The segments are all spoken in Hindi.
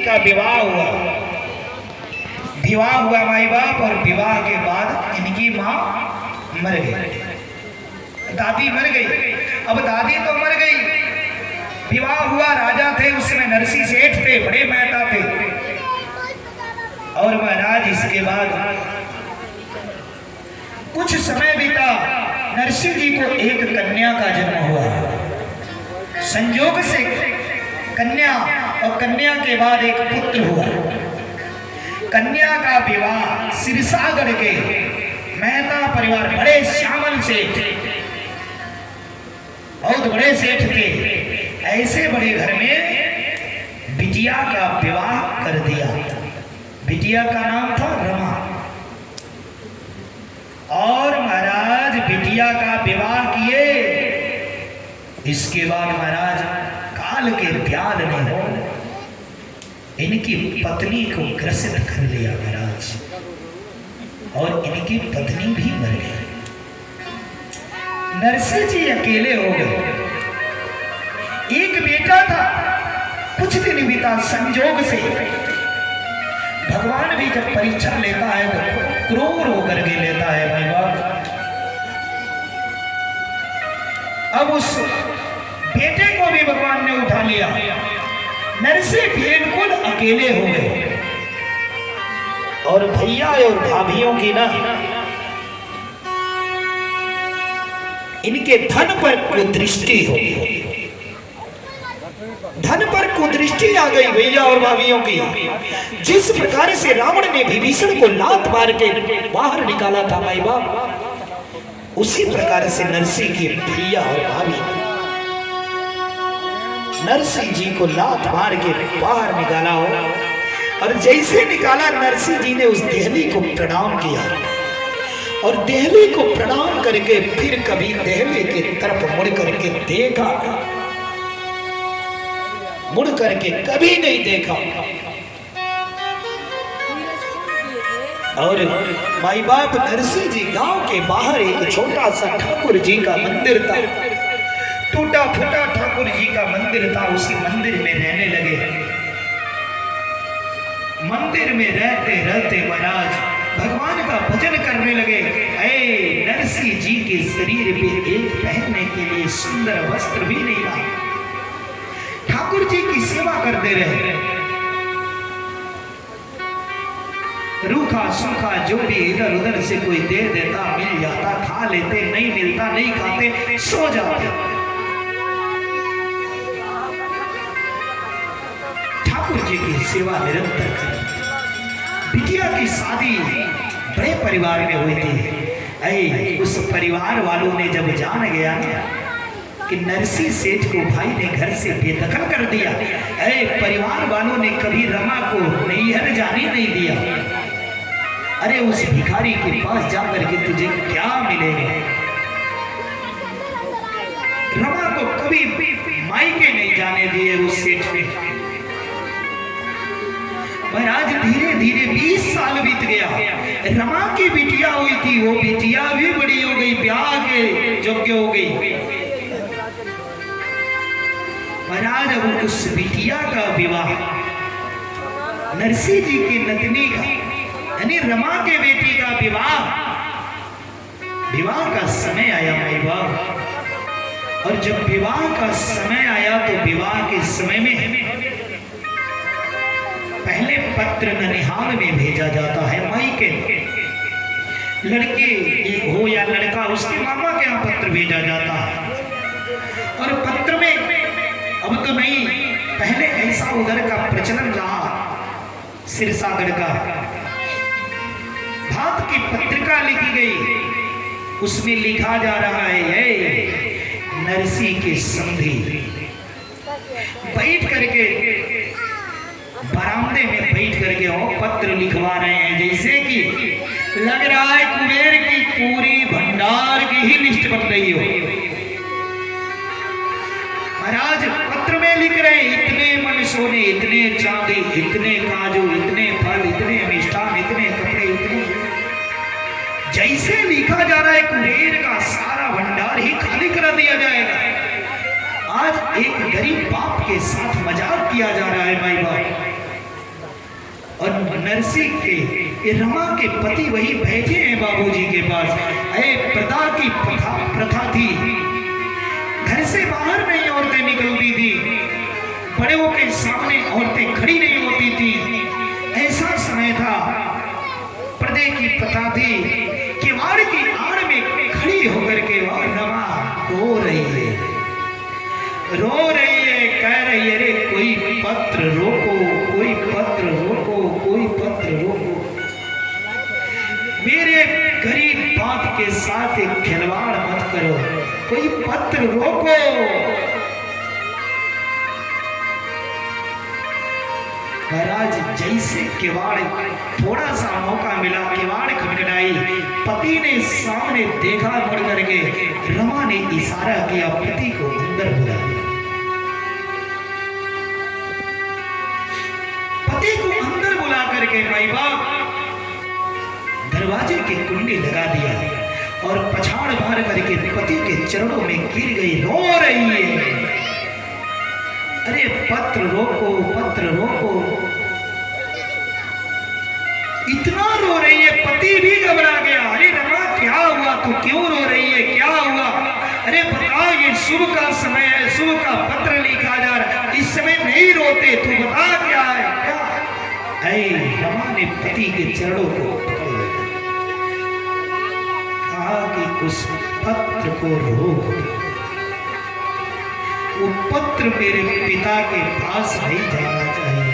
का विवाह हुआ। विवाह हुआ माई बाप, और विवाह के बाद इनकी माँ मर गई, दादी मर गई। अब दादी तो मर गई, विवाह हुआ, राजा थे उसमें, नरसिंह सेठ थे, बड़े मेहता थे। और महाराज इसके बाद कुछ समय बीता, नरसिंह जी को एक कन्या का जन्म हुआ, संयोग से कन्या, और कन्या के बाद एक पुत्र हुआ। कन्या का विवाह सिरसागढ़ के मेहता परिवार, बड़े श्यामल सेठ, बहुत बड़े सेठ थे, ऐसे बड़े घर में बिटिया का विवाह कर दिया। बिटिया का नाम था रमा। और महाराज बिटिया का विवाह किए। इसके बाद महाराज काल के ब्याल ने इनकी पत्नी को ग्रसित कर लिया महाराज, और इनकी पत्नी भी मर गई। नरसिंह जी अकेले हो गए। एक बेटा था, कुछ दिन बीता, संजोग से भगवान भी जब परीक्षा लेता है तो क्रूर होकर के लेता है भाई बाप। अब उस बेटे को भी भगवान ने उठा लिया। नरसिंह बिल्कुल अकेले हो गए, और भैया और भाभियों की ना इनके धन पर कुदृष्टि हो, धन पर कुदृष्टि आ गई भैया और भाभियों की। जिस प्रकार से रावण ने विभीषण को लात मार के बाहर निकाला था भाई बाप, उसी प्रकार से नरसिंह के भैया और भाभी नरसिंह जी को लात मार के बाहर निकाला हो। और जैसे निकाला, नरसिंह जी ने उस देहली को प्रणाम किया, और देहली को प्रणाम करके फिर कभी देहली की तरफ मुड़ करके देखा, मुड़ करके कभी नहीं देखा। और माई बाप नरसिंह जी गांव के बाहर एक छोटा सा ठाकुर जी का मंदिर था, टूटा फूटा ठाकुर जी का मंदिर था। उसी मंदिर में रहने लगे। मंदिर में रहते रहते महाराज भगवान का भजन करने लगे। ऐ नरसिंह जी के शरीर पे एक पहनने के लिए सुंदर वस्त्र भी नहीं रहा। ठाकुर जी की सेवा करते रहे। रूखा सूखा जो भी इधर उधर से कोई दे देता, मिल जाता, खा लेते, नहीं मिलता नहीं खाते, सो जाते। ठाकुर जी की सेवा निरंतर करें। बिटिया की शादी बड़े परिवार में हुई थी। उस परिवार वालों ने जब जान गया कि नरसिंह सेठ को भाई ने घर से बेदखल कर दिया, परिवार वालों ने कभी रमा को नैहर जाने नहीं दिया। अरे उस भिखारी के पास जाकर के तुझे क्या मिलेगा। रमा को कभी मायके नहीं जाने दिए उस सेठ ने। महाराज धीरे धीरे 20 साल बीत गया। रमा की बिटिया हुई थी, वो बिटिया भी बड़ी हो गई, ब्याह के योग्य हो गई। महाराज अब उस बिटिया का विवाह नरसिंह जी की नतनी का, यानी रमा के बेटी का विवाह का समय आया भाई बाप। और जब विवाह का समय आया तो विवाह के समय में पहले पत्र ननिहाल में भेजा जाता है। मायके लड़के हो या लड़का, उसके मामा के यहाँ पत्र भेजा जाता है। और पत्र में अब तो नहीं, पहले ऐसा उधर का प्रचलन रहा, सिरसागढ़ का भात की पत्रिका लिखी गई, उसमें लिखा जा रहा है नरसिंह के समधी बैठ करके बरामदे में बैठ करके वो पत्र लिखवा रहे हैं, जैसे कि लग रहा है कुबेर की पूरी भंडार की ही लिस्ट बन रही हो। महाराज पत्र में लिख रहे हैं, इतने मन सोने, इतने चांदी, इतने काजू, इतने फल, इतने मिष्ठान, इतने कपड़े, इतने। जैसे लिखा जा रहा है कुबेर का सारा भंडार ही खाली करा दिया जाएगा। आज एक गरीब बाप के साथ मजाक किया जा रहा है भाई बाप। नरसी के ये रमा के पति वही बैठे हैं बाबूजी के पास। प्रथा की प्रथा थी, घर से बाहर नहीं औरतें निकलती थी, बड़ों के सामने औरतें खड़ी नहीं होती थी। ऐसा समय था, पर्दे की प्रथा थी, किवाड़ की आड़ में खड़ी होकर के और रमा रो रही है, कह रही है, रे कोई पत्र रोको, कोई पत्र रोको, कोई पत्र रोको। मेरे गरीब बाप के साथ एक खिलवाड़ मत करो, कोई पत्र रोको। महाराज जैसे किवाड़, थोड़ा सा मौका मिला, किवाड़ खटखटाई, पति ने सामने देखा, मुड़ करके रमा ने इशारा किया, पति को अंदर बुला लिया। पति को अंदर बुला करके भाई बाप दरवाजे की कुंडी लगा दिया और पछाड़ मार करके पति के चरणों में गिर गई, रो रही है, अरे पत्र रोको, पत्र रोको। इतना रो रही है, पति भी घबरा गया, अरे रमा क्या हुआ, तू क्यों रो रही है, क्या हुआ? अरे बता, ये शुभ का समय है, शुभ का पत्र लिखा जा रहा है, इस समय नहीं रोते, तू बता क्या है, क्या? रमा ने पति के चरणों को पकड़ लिया, कहा कि उस पत्र को रोक, वो पत्र मेरे पिता के पास नहीं जाना चाहिए।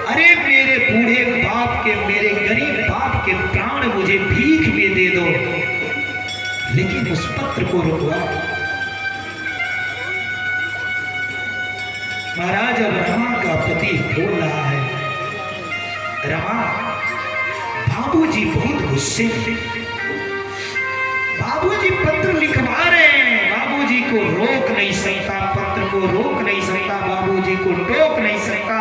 अरे मेरे बूढ़े बाप के, मेरे गरीब बाप के प्राण मुझे भीख में दे दो, लेकिन उस पत्र को रुकवा। महाराज अब रमा का पति बोल रहा है, रमा बाबूजी बहुत गुस्से में, बाबूजी पत्र लिखवा रहे हैं, बाबूजी को रोक नहीं सकता, पत्र को रोक नहीं सकता, बाबूजी को टोक नहीं सकता,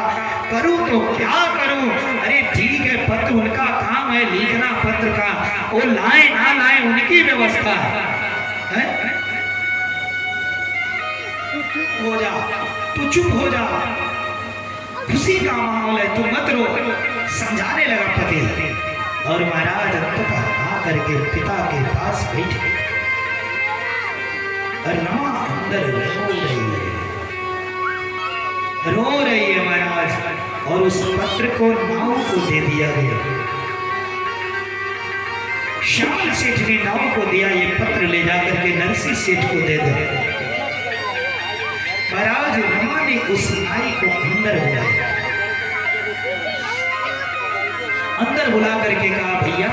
करूं तो क्या करूं? अरे ठीक है, पत्र उनका काम है लिखना, पत्र का, वो लाए ना लाए उनकी व्यवस्था है? हो जा, तू चुप हो जा, खुशी का माहौल है, तू मत रो, समझाने लगा पति। और महाराज आकर के पिता के पास बैठ गए और रमा अंदर रो रही है महाराज, और उस पत्र को नाव को दे दिया गया। श्यामल सेठ ने नाव को दिया, ये पत्र ले जाकर के नरसी सेठ को दे दो। महाराज रमा ने उस नाई को अंदर बुलाया, अंदर बुला करके कहा, भैया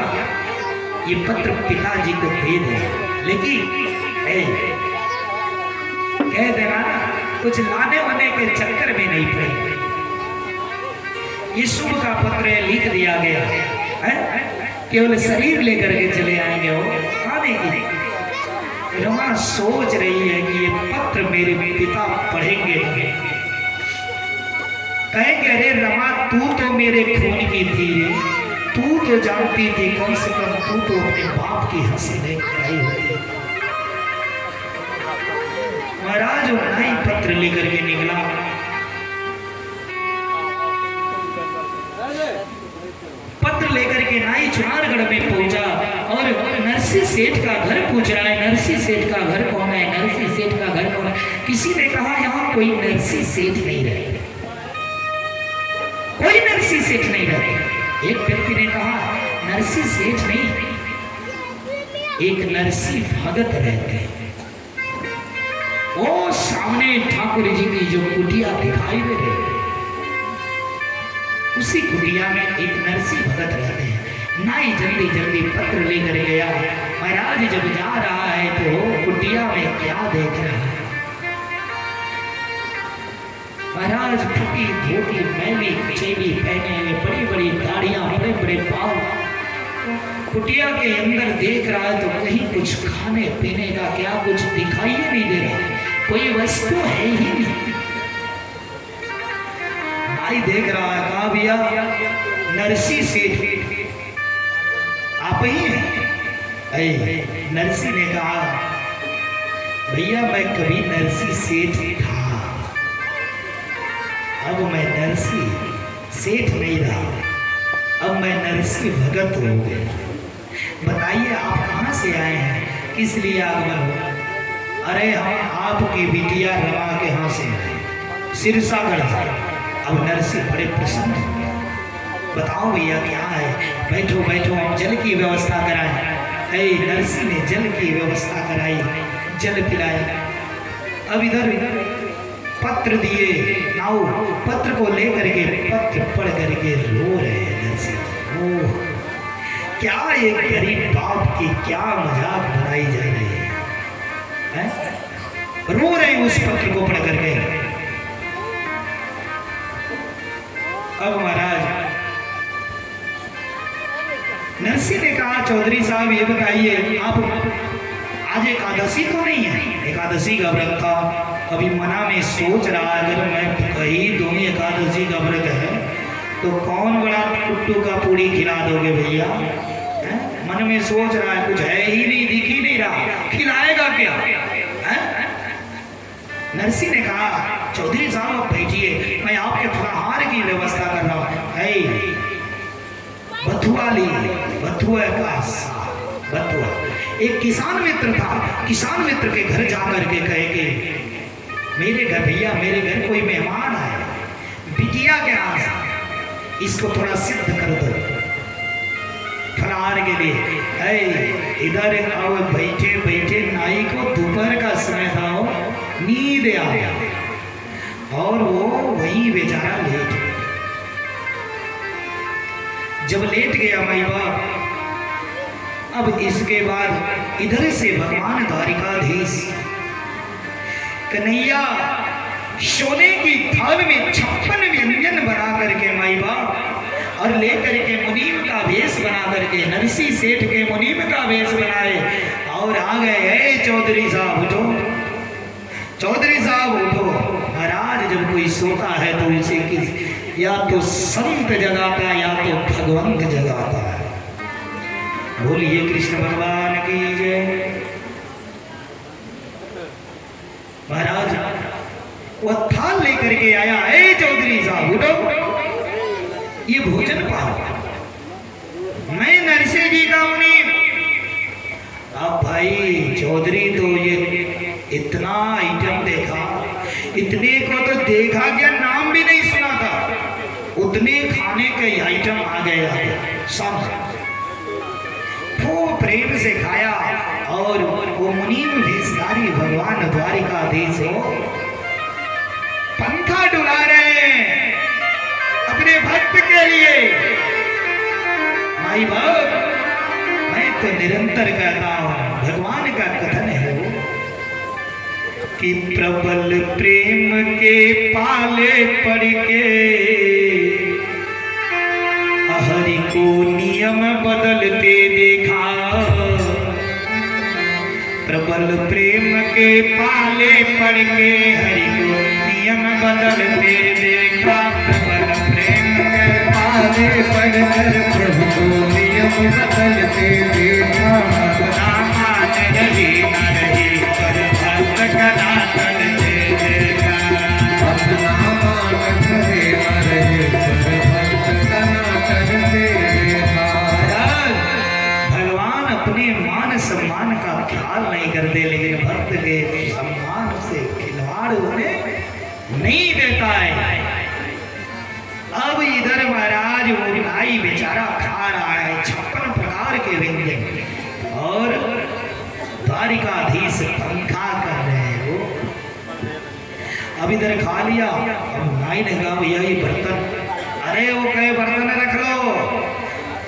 ये पत्र पिताजी को दे दे, लेकिन कह देना कुछ लाने वाने के चक्कर में नहीं पड़े, ये शुभ का पत्र है, लिख दिया गया है, केवल शरीर लेकर के चले आएंगे, वो आने की। रमा सोच रही है कि ये पत्र मेरे पिता पढ़ेंगे, कहेंगे, अरे रमा तू तो मेरे खून की थी, तू तो जानती थी, कम से कम तू तो अपने बाप की हंसी नहीं कराई होती। महाराज नाई पत्र लेकर के निकला, पत्र लेकर के नाई चुनारगढ़ में पहुंचा और नरसी सेठ का घर पूछ रहा है, नरसी सेठ का घर कौन है, नरसी सेठ का घर कौन है? किसी ने कहा यहाँ कोई नरसी सेठ नहीं रहते, कोई नरसी सेठ नहीं रहते। एक व्यक्ति ने कहा नरसी सेठ नहीं, एक नरसी भगत रहते हैं, वो सामने ठाकुर जी की जो कुटिया दिखाई दे रही है, उसी कुटिया में एक नरसी भगत रहते हैं। नाई जल्दी जल्दी पत्र लेकर गया। महाराज जब जा रहा है तो कुटिया में क्या देख रहा है? महाराज फटी धोती मैली कुचैली पहने हुए, बड़ी बड़ी दाढ़ियां, बड़े बड़े पाव, कुटिया के अंदर देख रहा है तो कहीं कुछ खाने पीने का क्या कुछ दिखाई नहीं दे रहा, कोई वस्तु है ही नहीं। नाई देख रहा है, कहा भैया नरसी सेठ आप ही हैं? नरसी ने कहा भैया मैं कभी नरसी सेठ था, अब मैं नरसी सेठ नहीं रहा। अब मैं नरसी भगत हो गया। बताइए आप कहाँ से आए हैं, किस लिए आगमन हो? अरे हम आपकी बिटिया रमा के यहाँ से आए, सिरसागढ़ से। अब नरसी बड़े प्रसन्न हो गए। बताओ भैया क्या है? बैठो बैठो, हम जल की व्यवस्था कराएं। नरसी ने जल की व्यवस्था कराई, जल पिलाया। अब इधर पत्र दिए, नाउ पत्र को लेकर के पत्र पढ़ करके रो रहे हैं नरसी। ओह, क्या एक गरीब बाप की क्या मजाक बनाई जा रही है? रो रहे उस पत्र को पढ़ करके। अब महाराज नरसी ने कहा, चौधरी साहब ये बताइए, आप आज एकादशी तो नहीं है? एकादशी का व्रत था। अभी मना में सोच रहा, अगर मैं कही दूँ एकादशी का व्रत है तो कौन बड़ा कुट्टू का पूड़ी खिला दोगे भैया? मन में सोच रहा है, कुछ है ही नहीं, दिख ही नहीं रहा, खिलाएगा क्या? नरसी ने कहा, चौधरी साहब आप बैठिए, मैं आपके फलाहार की व्यवस्था कर रहा हूँ। बथुआ ली, बथुआ का बथुआ। एक किसान मित्र था, किसान मित्र के घर जाकर के कहेंगे, मेरे घर भैया, मेरे घर कोई मेहमान आए, बिटिया के यहाँ इसको थोड़ा सिद्ध कर दो फलाहार के लिए। इधर आओ, बैठे बैठे नाई को दोपहर का समय था, नींद आ गया और वो वही बेचारा लेट गया। जब लेट गया माई बाप, अब इसके बाद इधर से भगवान द्वारिकाधीश कन्हैया सोने की थाल में 56 व्यंजन बना करके माई बाप और लेकर के मुनीम का वेश बना करके, नरसी सेठ के मुनीम का वेश बनाए और आ गए। चौधरी साहब उठो, चौधरी साहब उठो। महाराज जब कोई सोता है तो उसे या तो संत जगाता है या तो भगवंत जगाता है। बोलिए कृष्ण भगवान की जय। महाराज वो थाल लेकर के आया, ए चौधरी साहब उठो, ये भोजन पाओ, मैं नरसी जी का मुनीम। अब भाई चौधरी तो ये इतना आइटम देखा, इतने को तो देखा गया, नाम भी नहीं सुना था, उतने खाने के आइटम आ गए सब। खूब प्रेम से खाया और वो मुनीम भेषधारी भगवान द्वारिकाधीश हो पंखा डुला रहे हैं अपने भक्त के लिए। माई बाप, मैं तो निरंतर कहता हूं, भगवान का कथन है वो कि प्रबल प्रेम के पाले पड़ के हरि को नियम बदलते देखा। प्रबल प्रेम के पाले पड़ के हरि को नियम बदलते देखा। प्रबल प्रेम के पाले पड़कर प्रभु को नियम बदलते देखा। ना मान रही न रही पर भक्त कदा करते देखा। अपना मान रहे न रहे पर भक्त कदा करते देखा। भगवान अपने मान सम्मान का ख्याल नहीं करते, लेकिन भक्त के सम्मान से खिलवाड़ उन्हें नहीं देता है। अब इधर महाराज वो नाई बेचारा खा रहा है 56 प्रकार के व्यंजन और द्वारिकाधीश पंखा कर रहे हैं वो। अब इधर खा लिया, अब नाई ने कहा भैया ये बर्तन, अरे वो कहे बर्तन रख लो,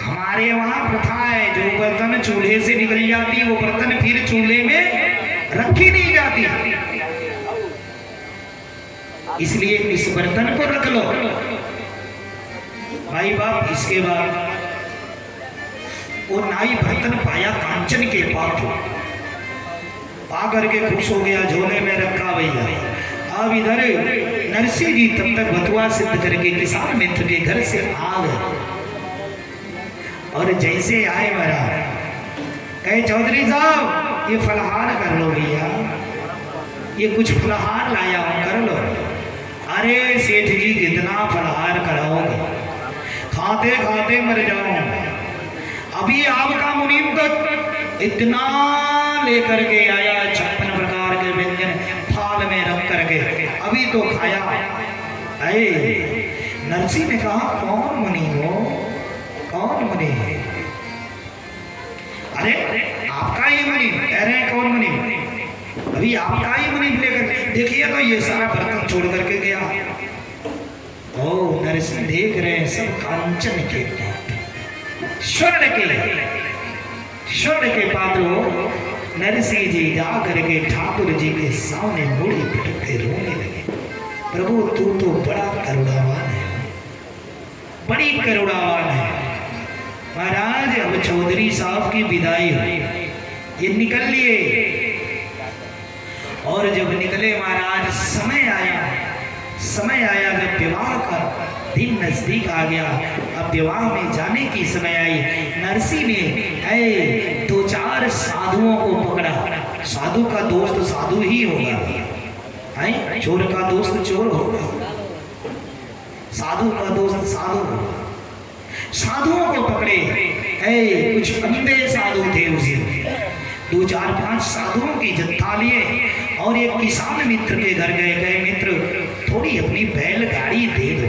हमारे वहां प्रथा है जो बर्तन चूल्हे से निकल जाती है वो बर्तन फिर चूल्हे में रखी नहीं जाती, इसलिए इस बर्तन को रख लो। भाई बाप, इसके बाद वो नाई बर्तन पाया कांचन के पात्र, पा करके खुश हो गया, झोले में रखा भैया। अब इधर नरसी जी तब तक बथुआ सिद्ध करके किसान मित्र के घर से आ गए और जैसे आए महाराज कहे चौधरी साहब ये फलहार कर लो भैया, ये कुछ फलहार लाया हूं कर लो। अरे सेठ जी कितना फलहार कराओगे, खाते खाते मर जाऊं। अभी आपका मुनीम तो इतना लेकर के आया 56 प्रकार के व्यंजन थाल में रख करके, अभी तो खाया। अरे नरसिंह ने कहा कौन मुनि हो, कौन मुनि है? अरे आपका ही मुनि कह रहे हैं, कौन मुनि? अभी आपका ही मुनि लेकर देखिए तो ये सारा बर्तन छोड़ करके गया। ओ नरसिंह देख रहे हैं सब कांचन के स्वर्ण के पात्र हो। नरसिंह जी जा करके ठाकुर जी के सामने मुड़ी पटक के रोने लगे। प्रभु तू तो बड़ा करुणावान है, बड़ी करुणावान है। महाराज अब चौधरी साहब की विदाई हुई, ये निकल लिए। और जब निकले महाराज समय आया जब विवाह का दिन नजदीक आ गया। अब विवाह में जाने की समय आई। नरसिंह ने 2-4 साधुओं को पकड़ा। साधु का दोस्त साधु ही होगा, है चोर का दोस्त चोर होगा, साधु का दोस्त साधु होगा। साधुओं को पकड़े। कुछ अंधे साधु थे उसे, 2-4-5 साधुओं की जत्था लिए और एक किसान मित्र के घर गए। गए मित्र थोड़ी अपनी बैलगाड़ी दे दो,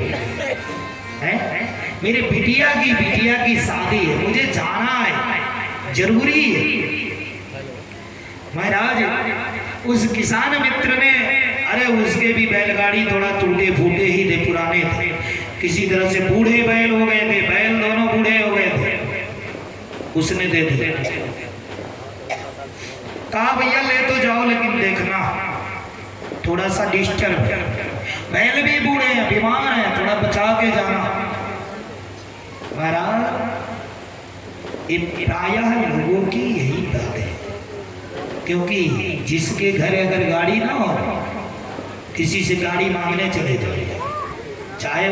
मेरे बिटिया की शादी है, मुझे जाना है, जरूरी है। महाराज उस किसान मित्र ने, अरे उसके भी बैलगाड़ी थोड़ा टूटे फूटे ही थे, पुराने थे, किसी तरह से बूढ़े बैल हो गए थे, बैल दोनों बूढ़े हो गए थे। उसने दे दिया, कहा भैया ले तो जाओ लेकिन देखना थोड़ा सा डिस्टर्ब, बैल भी बूढ़े हैं, बीमार हैं, थोड़ा बचा के जाना। महाराज प्रायः लोगों की यही बात है, क्योंकि जिसके घर अगर गाड़ी ना हो, किसी से गाड़ी मांगने चले जाए, चाहे